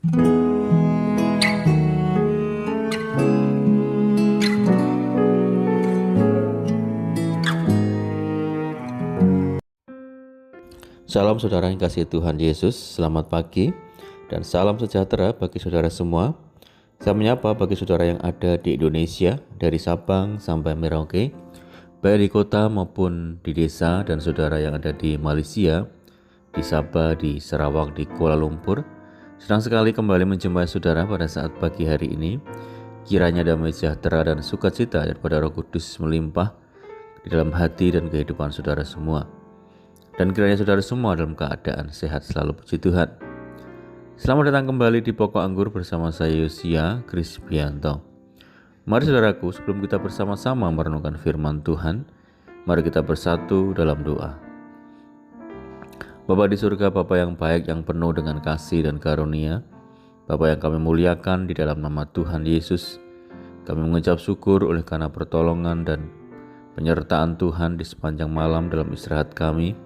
Salam saudara yang kasih Tuhan Yesus, selamat pagi dan salam sejahtera bagi saudara semua. Saya menyapa bagi saudara yang ada di Indonesia, dari Sabang sampai Merauke, baik di kota maupun di desa, dan saudara yang ada di Malaysia, di Sabah, di Sarawak, di Kuala Lumpur. Senang sekali kembali menjumpai saudara pada saat pagi hari ini. Kiranya damai sejahtera dan sukacita daripada Roh Kudus melimpah di dalam hati dan kehidupan saudara semua. Dan kiranya saudara semua dalam keadaan sehat selalu, puji Tuhan. Selamat datang kembali di Pokok Anggur bersama saya Yosia Krisbianto. Mari saudaraku, sebelum kita bersama-sama merenungkan firman Tuhan, mari kita bersatu dalam doa. Bapa di surga, Bapa yang baik, yang penuh dengan kasih dan karunia, Bapa yang kami muliakan di dalam nama Tuhan Yesus, kami mengucap syukur oleh karena pertolongan dan penyertaan Tuhan di sepanjang malam dalam istirahat kami,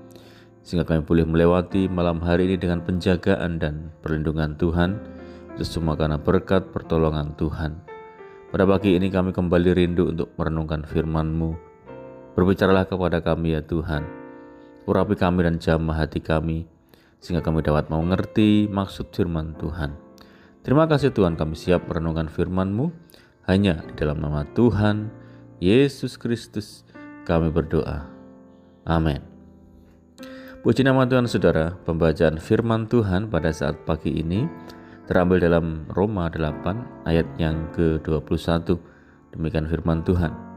sehingga kami boleh melewati malam hari ini dengan penjagaan dan perlindungan Tuhan. Itu semua karena berkat pertolongan Tuhan. Pada pagi ini kami kembali rindu untuk merenungkan firman-Mu. Berbicaralah kepada kami ya Tuhan. Urapi kami dan jamah hati kami, sehingga kami dapat mengerti maksud firman Tuhan. Terima kasih Tuhan, kami siap merenungkan firman-Mu. Hanya di dalam nama Tuhan Yesus Kristus kami berdoa. Amin. Puji nama Tuhan saudara. Pembacaan firman Tuhan pada saat pagi ini terambil dalam Roma 8 ayat yang ke-21. Demikian firman Tuhan.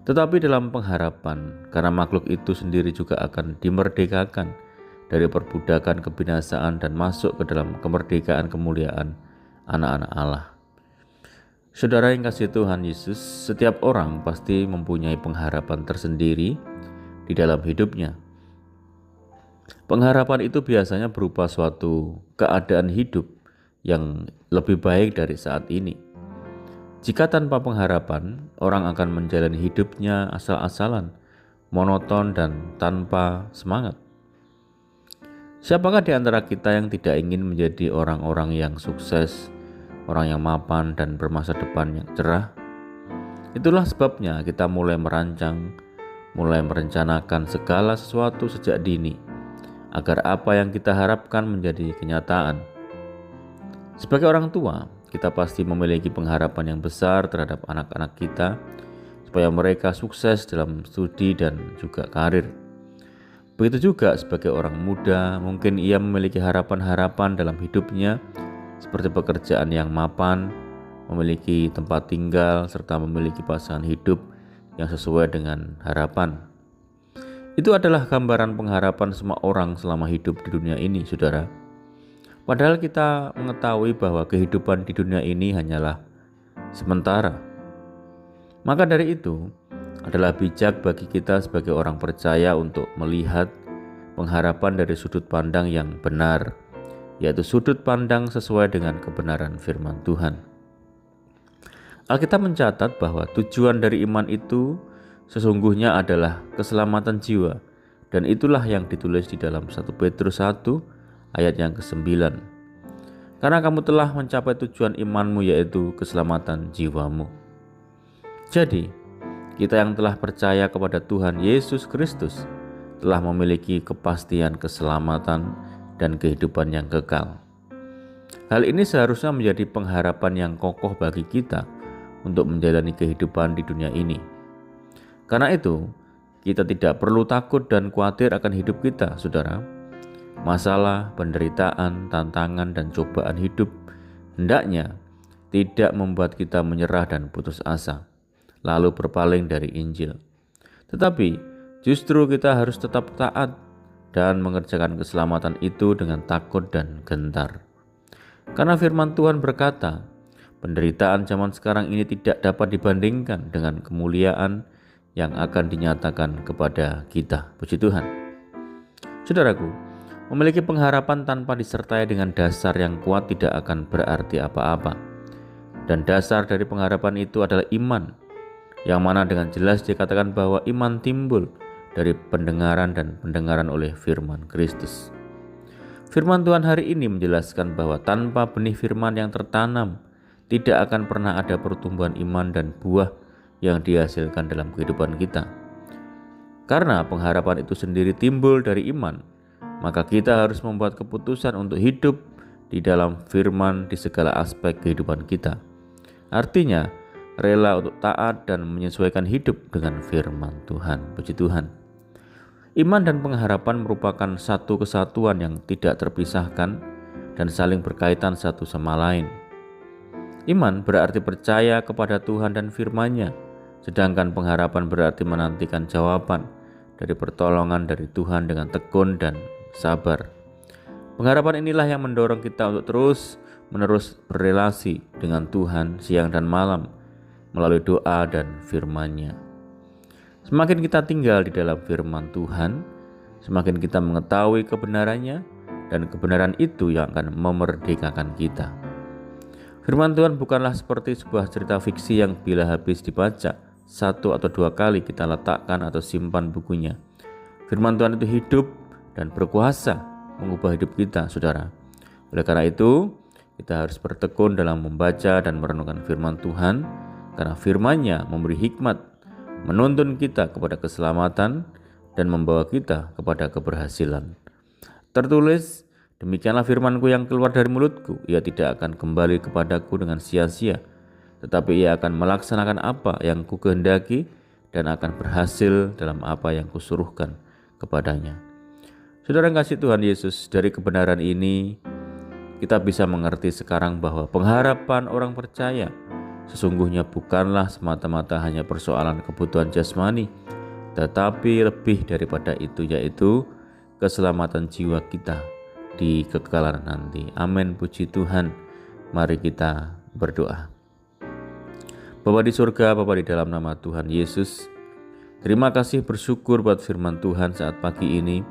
Tetapi dalam pengharapan, karena makhluk itu sendiri juga akan dimerdekakan dari perbudakan kebinasaan dan masuk ke dalam kemerdekaan kemuliaan anak-anak Allah. Saudara yang kasih Tuhan Yesus, setiap orang pasti mempunyai pengharapan tersendiri di dalam hidupnya. Pengharapan itu biasanya berupa suatu keadaan hidup yang lebih baik dari saat ini. Jika tanpa pengharapan, orang akan menjalani hidupnya asal-asalan, monoton dan tanpa semangat. Siapakah di antara kita yang tidak ingin menjadi orang-orang yang sukses, orang yang mapan dan bermasa depan yang cerah? Itulah sebabnya kita mulai merencanakan segala sesuatu sejak dini, agar apa yang kita harapkan menjadi kenyataan. Sebagai orang tua, kita pasti memiliki pengharapan yang besar terhadap anak-anak kita, supaya mereka sukses dalam studi dan juga karir. Begitu juga sebagai orang muda, mungkin ia memiliki harapan-harapan dalam hidupnya, seperti pekerjaan yang mapan, memiliki tempat tinggal, serta memiliki pasangan hidup yang sesuai dengan harapan. Itu adalah gambaran pengharapan semua orang selama hidup di dunia ini, saudara. Padahal kita mengetahui bahwa kehidupan di dunia ini hanyalah sementara. Maka dari itu, adalah bijak bagi kita sebagai orang percaya untuk melihat pengharapan dari sudut pandang yang benar, yaitu sudut pandang sesuai dengan kebenaran firman Tuhan. Alkitab mencatat bahwa tujuan dari iman itu sesungguhnya adalah keselamatan jiwa, dan itulah yang ditulis di dalam 1 Petrus 1 ayat yang ke-9. Karena kamu telah mencapai tujuan imanmu, yaitu keselamatan jiwamu. Jadi, kita yang telah percaya kepada Tuhan Yesus Kristus telah memiliki kepastian keselamatan dan kehidupan yang kekal. Hal ini seharusnya menjadi pengharapan yang kokoh bagi kita untuk menjalani kehidupan di dunia ini. Karena itu, kita tidak perlu takut dan khawatir akan hidup kita, saudara. Masalah, penderitaan, tantangan, dan cobaan hidup hendaknya tidak membuat kita menyerah dan putus asa, lalu berpaling dari Injil. Tetapi, justru kita harus tetap taat dan mengerjakan keselamatan itu dengan takut dan gentar. Karena firman Tuhan berkata, penderitaan zaman sekarang ini tidak dapat dibandingkan dengan kemuliaan yang akan dinyatakan kepada kita. Puji Tuhan. Saudaraku, memiliki pengharapan tanpa disertai dengan dasar yang kuat tidak akan berarti apa-apa. Dan dasar dari pengharapan itu adalah iman, yang mana dengan jelas dikatakan bahwa iman timbul dari pendengaran dan pendengaran oleh firman Kristus. Firman Tuhan hari ini menjelaskan bahwa tanpa benih firman yang tertanam, tidak akan pernah ada pertumbuhan iman dan buah yang dihasilkan dalam kehidupan kita. Karena pengharapan itu sendiri timbul dari iman, maka kita harus membuat keputusan untuk hidup di dalam firman di segala aspek kehidupan kita. Artinya, rela untuk taat dan menyesuaikan hidup dengan firman Tuhan. Puji Tuhan. Iman dan pengharapan merupakan satu kesatuan yang tidak terpisahkan dan saling berkaitan satu sama lain. Iman berarti percaya kepada Tuhan dan firman-Nya, sedangkan pengharapan berarti menantikan jawaban dari pertolongan dari Tuhan dengan tekun dan sabar. Pengharapan inilah yang mendorong kita untuk terus-menerus berrelasi dengan Tuhan siang dan malam melalui doa dan firman-Nya. Semakin kita tinggal di dalam firman Tuhan, semakin kita mengetahui kebenarannya, dan kebenaran itu yang akan memerdekakan kita. Firman Tuhan bukanlah seperti sebuah cerita fiksi yang bila habis dibaca, 1 atau 2 kali kita letakkan atau simpan bukunya. Firman Tuhan itu hidup dan berkuasa mengubah hidup kita, saudara. Oleh karena itu, kita harus bertekun dalam membaca dan merenungkan firman Tuhan, karena firman-Nya memberi hikmat, menuntun kita kepada keselamatan dan membawa kita kepada keberhasilan. Tertulis, demikianlah firman-Ku yang keluar dari mulut-Ku, ia tidak akan kembali kepadaku dengan sia-sia, tetapi ia akan melaksanakan apa yang Ku kehendaki dan akan berhasil dalam apa yang Kusuruhkan kepadanya. Saudara yang kasih Tuhan Yesus, dari kebenaran ini kita bisa mengerti sekarang bahwa pengharapan orang percaya sesungguhnya bukanlah semata-mata hanya persoalan kebutuhan jasmani, tetapi lebih daripada itu, yaitu keselamatan jiwa kita di kekekalan nanti. Amin, puji Tuhan. Mari kita berdoa. Bapa di surga, Bapa di dalam nama Tuhan Yesus, terima kasih bersyukur buat firman Tuhan saat pagi ini.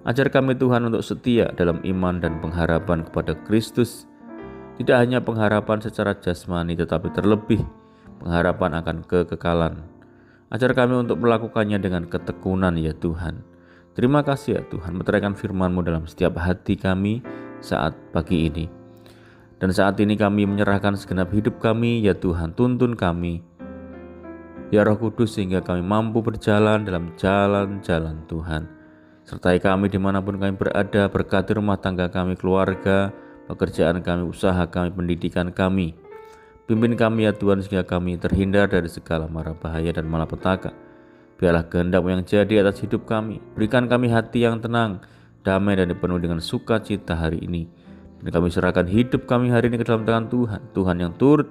Ajar kami Tuhan untuk setia dalam iman dan pengharapan kepada Kristus. Tidak hanya pengharapan secara jasmani, tetapi terlebih pengharapan akan kekekalan. Ajar kami untuk melakukannya dengan ketekunan ya Tuhan. Terima kasih ya Tuhan, meteraikan firman-Mu dalam setiap hati kami saat pagi ini. Dan saat ini kami menyerahkan segenap hidup kami ya Tuhan, tuntun kami ya Roh Kudus sehingga kami mampu berjalan dalam jalan-jalan Tuhan. Sertai kami dimanapun kami berada, berkati rumah tangga kami, keluarga, pekerjaan kami, usaha kami, pendidikan kami. Pimpin kami ya Tuhan sehingga kami terhindar dari segala mara bahaya dan malapetaka. Biarlah kehendak-Mu yang jadi atas hidup kami. Berikan kami hati yang tenang, damai dan dipenuhi dengan sukacita hari ini. Dan kami serahkan hidup kami hari ini ke dalam tangan Tuhan. Tuhan yang turut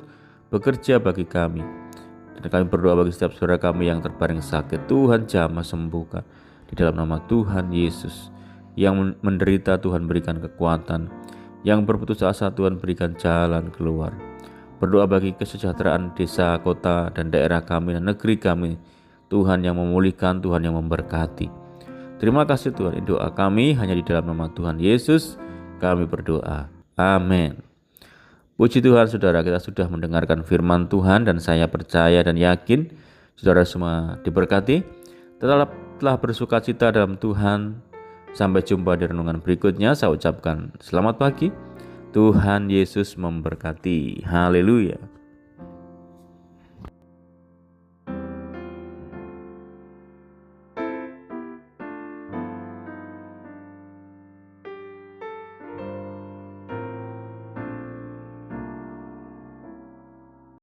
bekerja bagi kami. Dan kami berdoa bagi setiap saudara kami yang terbaring sakit. Tuhan jamah sembuhkan. Di dalam nama Tuhan Yesus. Yang menderita Tuhan berikan kekuatan. Yang berputus asa Tuhan berikan jalan keluar. Berdoa bagi kesejahteraan desa, kota, dan daerah kami dan negeri kami. Tuhan yang memulihkan, Tuhan yang memberkati. Terima kasih Tuhan, doa kami hanya di dalam nama Tuhan Yesus kami berdoa. Amin. Puji Tuhan saudara, kita sudah mendengarkan firman Tuhan dan saya percaya dan yakin saudara semua diberkati. Telah bersukacita dalam Tuhan. Sampai jumpa di renungan berikutnya. Saya ucapkan selamat pagi. Tuhan Yesus memberkati. Haleluya.